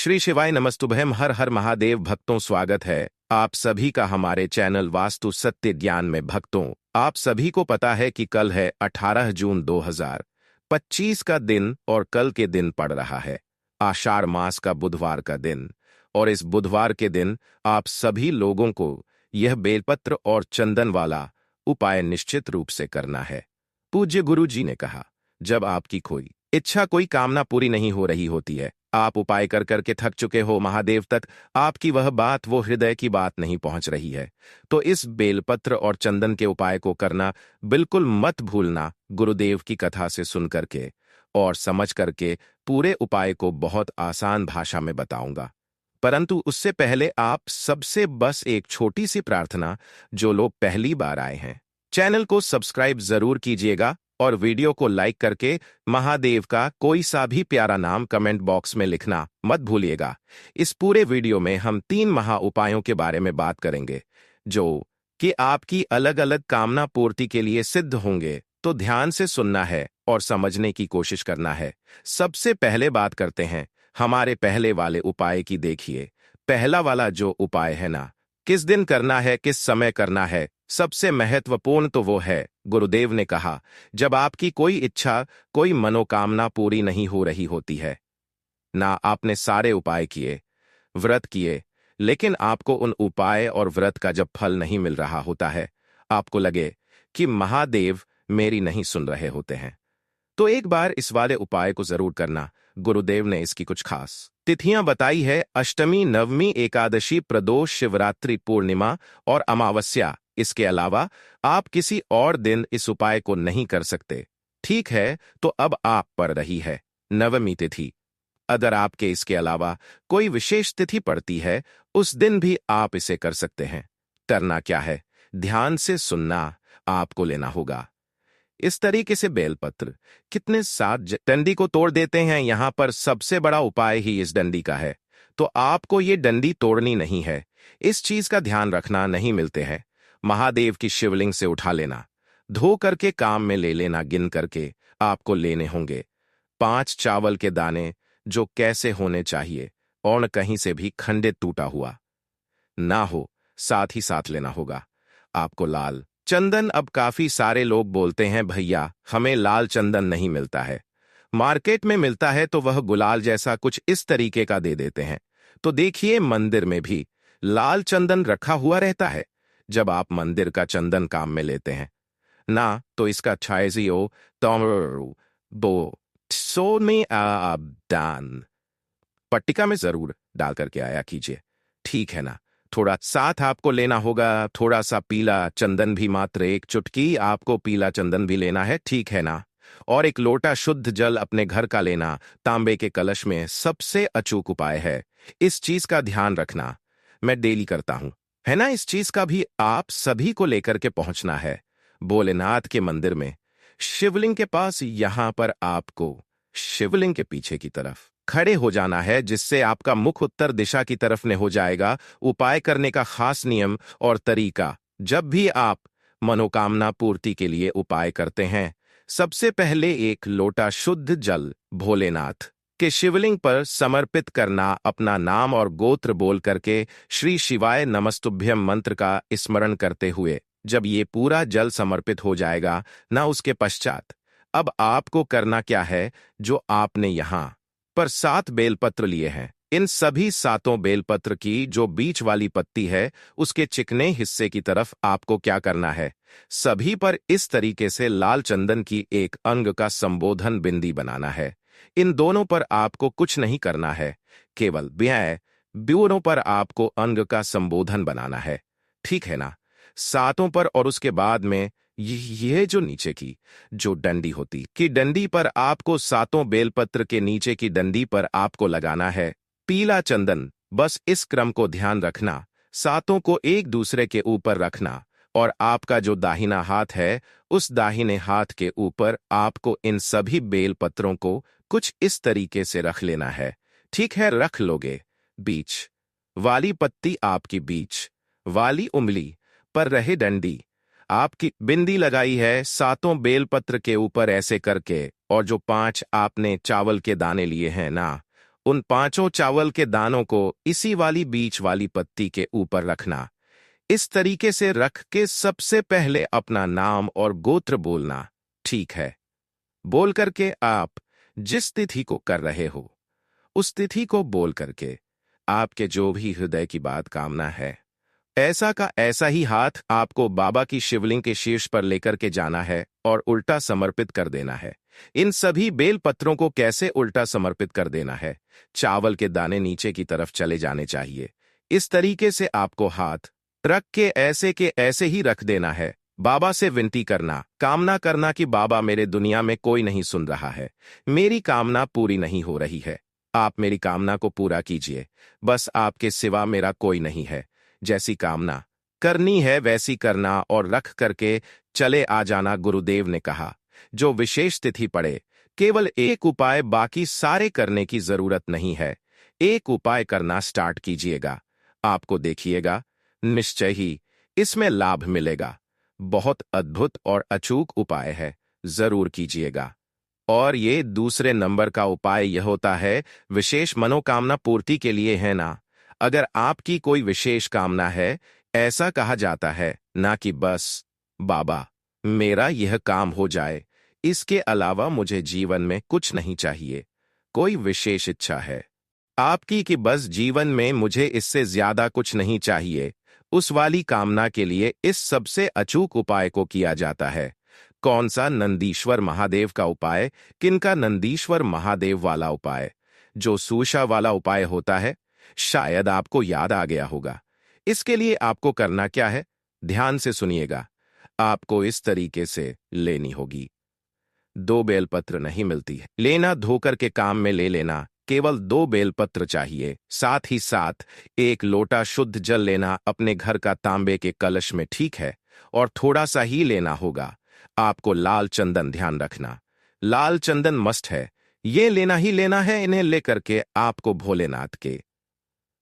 श्री शिवाय नमस्तुभ्यम। हर हर महादेव भक्तों, स्वागत है आप सभी का हमारे चैनल वास्तु सत्य ज्ञान में। भक्तों, आप सभी को पता है कि कल है 18 जून 2025 का दिन और कल के दिन पड़ रहा है आषाढ़ मास का बुधवार का दिन। और इस बुधवार के दिन आप सभी लोगों को यह बेलपत्र और चंदन वाला उपाय निश्चित रूप से करना है। पूज्य गुरु जी ने कहा, जब आपकी कोई इच्छा, कोई कामना पूरी नहीं हो रही होती है, आप उपाय कर करके थक चुके हो, महादेव तक आपकी वह बात, वो हृदय की बात नहीं पहुंच रही है, तो इस बेलपत्र और चंदन के उपाय को करना बिल्कुल मत भूलना। गुरुदेव की कथा से सुन करके और समझ करके पूरे उपाय को बहुत आसान भाषा में बताऊंगा। परंतु उससे पहले आप सबसे बस एक छोटी सी प्रार्थना, जो लोग पहली बार आए हैं चैनल को सब्सक्राइब जरूर कीजिएगा और वीडियो को लाइक करके महादेव का कोई सा भी प्यारा नाम कमेंट बॉक्स में लिखना मत भूलिएगा। इस पूरे वीडियो में हम 3 महा उपायों के बारे में बात करेंगे, जो कि आपकी अलग अलग कामना पूर्ति के लिए सिद्ध होंगे। तो ध्यान से सुनना है और समझने की कोशिश करना है। सबसे पहले बात करते हैं हमारे पहले वाले उपाय की। देखिए, पहला वाला जो उपाय है ना, किस दिन करना है, किस समय करना है, सबसे महत्वपूर्ण तो वो है, गुरुदेव ने कहा, जब आपकी कोई इच्छा, कोई मनोकामना पूरी नहीं हो रही होती है ना। आपने सारे उपाय किए, व्रत किए, लेकिन आपको उन उपाय और व्रत का जब फल नहीं मिल रहा होता है, आपको लगे कि महादेव मेरी नहीं सुन रहे होते हैं, तो एक बार इस वाले उपाय को जरूर करना। गुरुदेव ने इसकी कुछ खास तिथियां बताई है: अष्टमी, नवमी, एकादशी, प्रदोष, शिवरात्रि, पूर्णिमा और अमावस्या। इसके अलावा आप किसी और दिन इस उपाय को नहीं कर सकते। ठीक है, तो अब आप पड़ रही है नवमी तिथि। अगर आपके इसके अलावा कोई विशेष तिथि पड़ती है, उस दिन भी आप इसे कर सकते हैं। करना क्या है, ध्यान से सुनना। आपको लेना होगा इस तरीके से बेलपत्र, कितने 7 डंडी को तोड़ देते हैं। यहां पर सबसे बड़ा उपाय ही इस डंडी का है, तो आपको ये डंडी तोड़नी नहीं है। इस चीज का ध्यान रखना, नहीं मिलते हैं। महादेव की शिवलिंग से उठा लेना, धो करके काम में ले लेना। गिन करके आपको लेने होंगे 5 चावल के दाने, जो कैसे होने चाहिए और कहीं से भी खंडित टूटा हुआ ना हो। साथ ही साथ लेना होगा आपको लाल चंदन। अब काफी सारे लोग बोलते हैं, भैया हमें लाल चंदन नहीं मिलता है, मार्केट में मिलता है तो वह गुलाल जैसा कुछ इस तरीके का दे देते हैं। तो देखिए, मंदिर में भी लाल चंदन रखा हुआ रहता है। जब आप मंदिर का चंदन काम में लेते हैं ना, तो इसका छायजियो तमरु बो सो में दान पट्टिका में जरूर डाल करके आया कीजिए, ठीक है ना। थोड़ा साथ आपको लेना होगा थोड़ा सा पीला चंदन भी, मात्र 1 चुटकी आपको पीला चंदन भी लेना है, ठीक है ना। और 1 लोटा शुद्ध जल अपने घर का लेना, तांबे के कलश में। सबसे अचूक उपाय है, इस चीज का ध्यान रखना, मैं डेली करता हूं, है ना। इस चीज का भी आप सभी को लेकर के पहुंचना है भोलेनाथ के मंदिर में, शिवलिंग के पास। यहां पर आपको शिवलिंग के पीछे की तरफ खड़े हो जाना है, जिससे आपका मुख उत्तर दिशा की तरफ ने हो जाएगा। उपाय करने का खास नियम और तरीका: जब भी आप मनोकामना पूर्ति के लिए उपाय करते हैं, सबसे पहले 1 लोटा शुद्ध जल भोलेनाथ के शिवलिंग पर समर्पित करना। अपना नाम और गोत्र बोल करके श्री शिवाय नमस्तुभ्यम मंत्र का स्मरण करते हुए जब ये पूरा जल समर्पित हो जाएगा ना, उसके पश्चात अब आपको करना क्या है, जो आपने यहां पर 7 बेलपत्र लिए हैं, इन सभी 7 बेलपत्र की जो बीच वाली पत्ती है, उसके चिकने हिस्से की तरफ आपको क्या करना है, सभी पर इस तरीके से लाल चंदन की एक अंग का संबोधन बिंदी बनाना है। इन दोनों पर आपको कुछ नहीं करना है, केवल ब्यूरों पर आपको अंग का संबोधन बनाना है, ठीक है ना। 7 पर, और उसके बाद में ये जो नीचे की जो डंडी होती कि डंडी पर आपको 7 बेलपत्र के नीचे की डंडी पर आपको लगाना है पीला चंदन। बस इस क्रम को ध्यान रखना, 7 को एक दूसरे के ऊपर रखना, और आपका जो दाहिना हाथ है, उस दाहिने हाथ के ऊपर आपको इन सभी बेलपत्रों को कुछ इस तरीके से रख लेना है, ठीक है। रख लोगे, बीच वाली पत्ती आपकी बीच वाली उंगली पर रहे डंडी आपकी बिंदी लगाई है 7 बेलपत्र के ऊपर ऐसे करके, और जो 5 आपने चावल के दाने लिए हैं ना, उन 5 चावल के दानों को इसी वाली बीच वाली पत्ती के ऊपर रखना। इस तरीके से रख के सबसे पहले अपना नाम और गोत्र बोलना। ठीक है? बोल करके आप जिस तिथि को कर रहे हो उस तिथि को बोल करके आपके जो भी हृदय की बात कामना है, ऐसा का ऐसा ही हाथ आपको बाबा की शिवलिंग के शीर्ष पर लेकर के जाना है और उल्टा समर्पित कर देना है। इन सभी बेल पत्रों को कैसे उल्टा समर्पित कर देना है? चावल के दाने नीचे की तरफ चले जाने चाहिए। इस तरीके से आपको हाथ रख के ऐसे ही रख देना है। बाबा से विनती करना, कामना करना कि बाबा मेरे दुनिया में कोई नहीं सुन रहा है, मेरी कामना पूरी नहीं हो रही है, आप मेरी कामना को पूरा कीजिए, बस आपके सिवा मेरा कोई नहीं है। जैसी कामना करनी है वैसी करना और रख करके चले आ जाना। गुरुदेव ने कहा जो विशेष तिथि पड़े, केवल एक उपाय, बाकी सारे करने की जरूरत नहीं है। एक उपाय करना स्टार्ट कीजिएगा, आपको देखिएगा निश्चय ही इसमें लाभ मिलेगा। बहुत अद्भुत और अचूक उपाय है, जरूर कीजिएगा। और ये दूसरे नंबर का उपाय यह होता है, विशेष मनोकामना पूर्ति के लिए है ना। अगर आपकी कोई विशेष कामना है, ऐसा कहा जाता है ना कि बस बाबा मेरा यह काम हो जाए, इसके अलावा मुझे जीवन में कुछ नहीं चाहिए। कोई विशेष इच्छा है आपकी कि बस जीवन में मुझे इससे ज्यादा कुछ नहीं चाहिए, उस वाली कामना के लिए इस सबसे अचूक उपाय को किया जाता है। कौन सा? नंदीश्वर महादेव का उपाय। किनका? नंदीश्वर महादेव वाला उपाय, जो सूषा वाला उपाय होता है। शायद आपको याद आ गया होगा। इसके लिए आपको करना क्या है, ध्यान से सुनिएगा। आपको इस तरीके से लेनी होगी। 2 बेलपत्र नहीं मिलती है, लेना धोकर के काम में ले लेना। केवल 2 बेलपत्र चाहिए। साथ ही साथ 1 लोटा शुद्ध जल लेना अपने घर का तांबे के कलश में, ठीक है? और थोड़ा सा ही लेना होगा। आपको लाल चंदन, ध्यान रखना, लाल चंदन मस्ट है, ये लेना ही लेना है। इन्हें लेकर के आपको भोलेनाथ के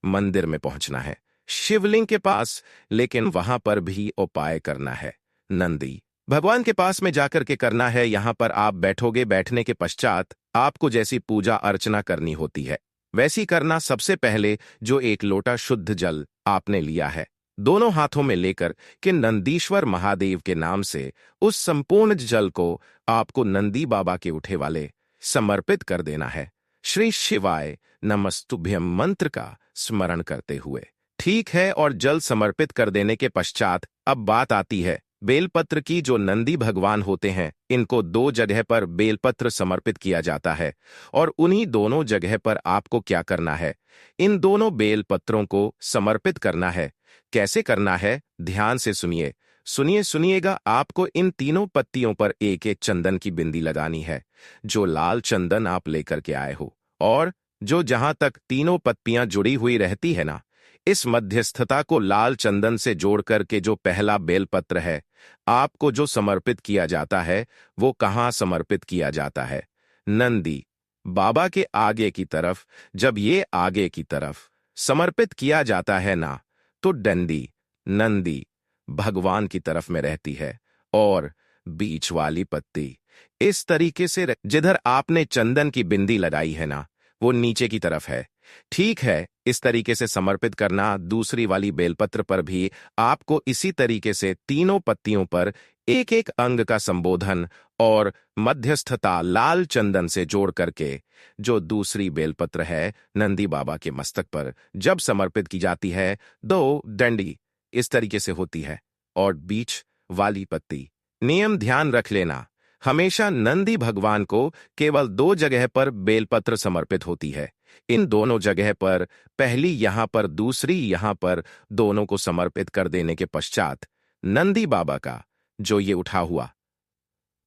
मंदिर में पहुंचना है, शिवलिंग के पास, लेकिन वहां पर भी उपाय करना है। नंदी भगवान के पास में जाकर के करना है। यहां पर आप बैठोगे, बैठने के पश्चात आपको जैसी पूजा अर्चना करनी होती है वैसी करना। सबसे पहले जो 1 लोटा शुद्ध जल आपने लिया है, दोनों हाथों में लेकर के नंदीश्वर महादेव के नाम से उस संपूर्ण जल को आपको नंदी बाबा के उठे वाले समर्पित कर देना है। श्री शिवाय नमस्तुभ्यम मंत्र का स्मरण करते हुए, ठीक है? और जल समर्पित कर देने के पश्चात अब बात आती है बेलपत्र की। जो नंदी भगवान होते हैं, इनको 2 जगह पर बेलपत्र समर्पित किया जाता है और उन्हीं दोनों जगह पर आपको क्या करना है, इन दोनों बेलपत्रों को समर्पित करना है। कैसे करना है, ध्यान से सुनिए, सुनिएगा। आपको इन तीनों पत्तियों पर एक एक चंदन की बिंदी लगानी है, जो लाल चंदन आप लेकर के आए हो, और जो जहां तक तीनों पत्तियां जुड़ी हुई रहती है ना, इस मध्यस्थता को लाल चंदन से जोड़ करके जो पहला बेलपत्र है आपको जो समर्पित किया जाता है, वो कहाँ समर्पित किया जाता है? नंदी बाबा के आगे की तरफ। जब ये आगे की तरफ समर्पित किया जाता है ना, तो डंडी नंदी भगवान की तरफ में रहती है और बीच वाली पत्ती इस तरीके से जिधर आपने चंदन की बिंदी लगाई है ना, वो नीचे की तरफ है। ठीक है? इस तरीके से समर्पित करना। दूसरी वाली बेलपत्र पर भी आपको इसी तरीके से तीनों पत्तियों पर एक एक अंग का संबोधन और मध्यस्थता लाल चंदन से जोड़ करके जो दूसरी बेलपत्र है नंदी बाबा के मस्तक पर जब समर्पित की जाती है, 2 डंडी इस तरीके से होती है और बीच वाली पत्ती। नियम ध्यान रख लेना, हमेशा नंदी भगवान को केवल 2 जगह पर बेलपत्र समर्पित होती है। इन दोनों जगह पर, पहली यहां पर, दूसरी यहां पर, दोनों को समर्पित कर देने के पश्चात नंदी बाबा का जो ये उठा हुआ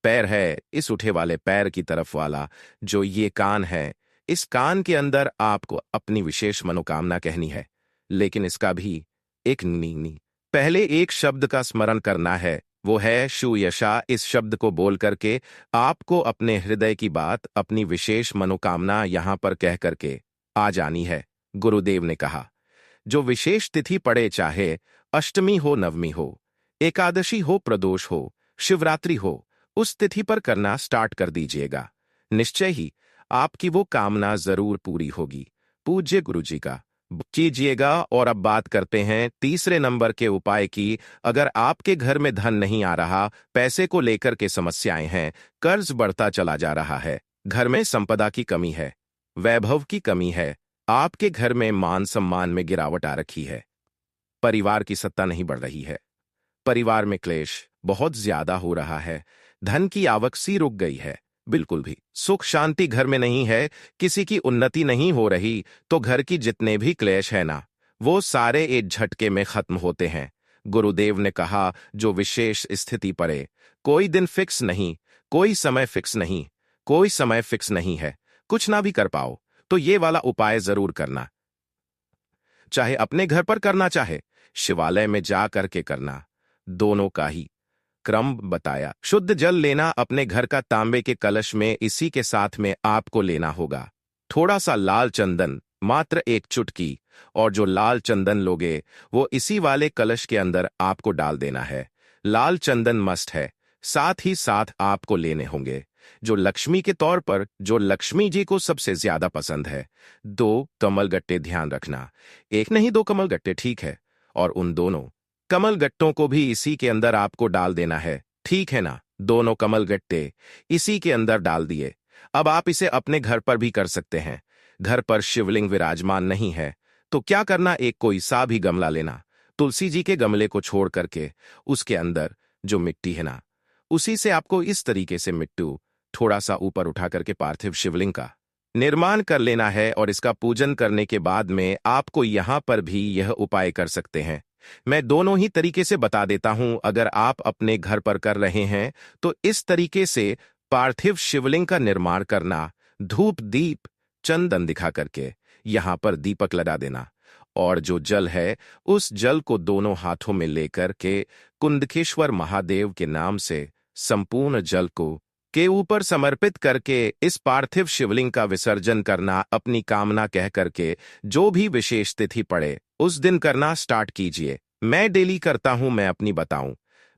पैर है, इस उठे वाले पैर की तरफ वाला जो ये कान है, इस कान के अंदर आपको अपनी विशेष मनोकामना कहनी है। लेकिन इसका भी एक नी पहले एक शब्द का स्मरण करना है, वो है शूयशा। इस शब्द को बोल करके आपको अपने हृदय की बात, अपनी विशेष मनोकामना यहां पर कह करके आ जानी है। गुरुदेव ने कहा जो विशेष तिथि पड़े, चाहे अष्टमी हो, नवमी हो, एकादशी हो, प्रदोष हो, शिवरात्रि हो, उस तिथि पर करना स्टार्ट कर दीजिएगा। निश्चय ही आपकी वो कामना जरूर पूरी होगी। पूज्य गुरु जी का कीजिएगा। और अब बात करते हैं तीसरे नंबर के उपाय की। अगर आपके घर में धन नहीं आ रहा, पैसे को लेकर के समस्याएं हैं, कर्ज बढ़ता चला जा रहा है, घर में संपदा की कमी है, वैभव की कमी है, आपके घर में मान सम्मान में गिरावट आ रखी है, परिवार की सत्ता नहीं बढ़ रही है, परिवार में क्लेश बहुत ज्यादा हो रहा है, धन की आवक सी रुक गई है, बिल्कुल भी सुख शांति घर में नहीं है, किसी की उन्नति नहीं हो रही, तो घर की जितने भी क्लेश है ना, वो सारे एक झटके में खत्म होते हैं। गुरुदेव ने कहा, जो विशेष स्थिति पड़े, कोई दिन फिक्स नहीं, कोई समय फिक्स नहीं, कोई समय फिक्स नहीं है, कुछ ना भी कर पाओ तो ये वाला उपाय जरूर करना। चाहे अपने घर पर करना, चाहे शिवालय में जा करके करना, दोनों का ही क्रम बताया। शुद्ध जल लेना अपने घर का तांबे के कलश में, इसी के साथ में आपको लेना होगा थोड़ा सा लाल चंदन, मात्र एक चुटकी, और जो लाल चंदन लोगे वो इसी वाले कलश के अंदर आपको डाल देना है। लाल चंदन मस्ट है, साथ ही साथ आपको लेने होंगे जो लक्ष्मी के तौर पर, जो लक्ष्मी जी को सबसे ज्यादा पसंद है, 2 कमल गट्टे। ध्यान रखना, एक नहीं 2 कमल गट्टे, ठीक है, और उन दोनों कमल गट्टों को भी इसी के अंदर आपको डाल देना है, ठीक है ना। दोनों कमल गट्टे इसी के अंदर डाल दिए। अब आप इसे अपने घर पर भी कर सकते हैं। घर पर शिवलिंग विराजमान नहीं है तो क्या करना, एक कोई सा भी गमला लेना, तुलसी जी के गमले को छोड़ करके उसके अंदर जो मिट्टी है ना, उसी से आपको इस तरीके से मिट्टू थोड़ा सा ऊपर उठा करके पार्थिव शिवलिंग का निर्माण कर लेना है। और इसका पूजन करने के बाद में आपको यहां पर भी यह उपाय कर सकते हैं। मैं दोनों ही तरीके से बता देता हूं। अगर आप अपने घर पर कर रहे हैं तो इस तरीके से पार्थिव शिवलिंग का निर्माण करना, धूप दीप चंदन दिखा करके यहां पर दीपक लगा देना, और जो जल है उस जल को दोनों हाथों में लेकर के कुंदकेश्वर महादेव के नाम से संपूर्ण जल को के ऊपर समर्पित करके इस पार्थिव शिवलिंग का विसर्जन करना। अपनी कामना कह करके जो भी विशेष तिथि पड़े उस दिन करना स्टार्ट कीजिए। मैं डेली करता हूं, मैं अपनी बताऊं,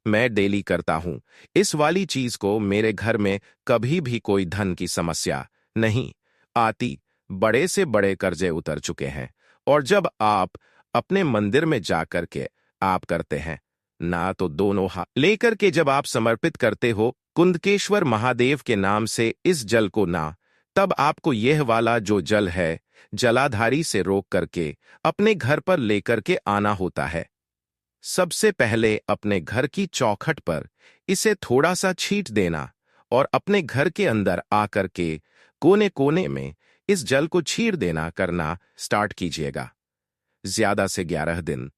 मैं डेली करता हूं इस वाली चीज को। मेरे घर में कभी भी कोई धन की समस्या नहीं आती, बड़े से बड़े कर्जे उतर चुके हैं। और जब आप अपने मंदिर में जाकर के आप करते हैं ना, तो दोनों हाथ लेकर के जब आप समर्पित करते हो कुंदकेश्वर महादेव के नाम से इस जल को ना, तब आपको यह वाला जो जल है जलाधारी से रोक करके अपने घर पर लेकर के आना होता है। सबसे पहले अपने घर की चौखट पर इसे थोड़ा सा छींट देना, और अपने घर के अंदर आकर के कोने कोने में इस जल को छींट देना करना स्टार्ट कीजिएगा। ज्यादा से 11 दिन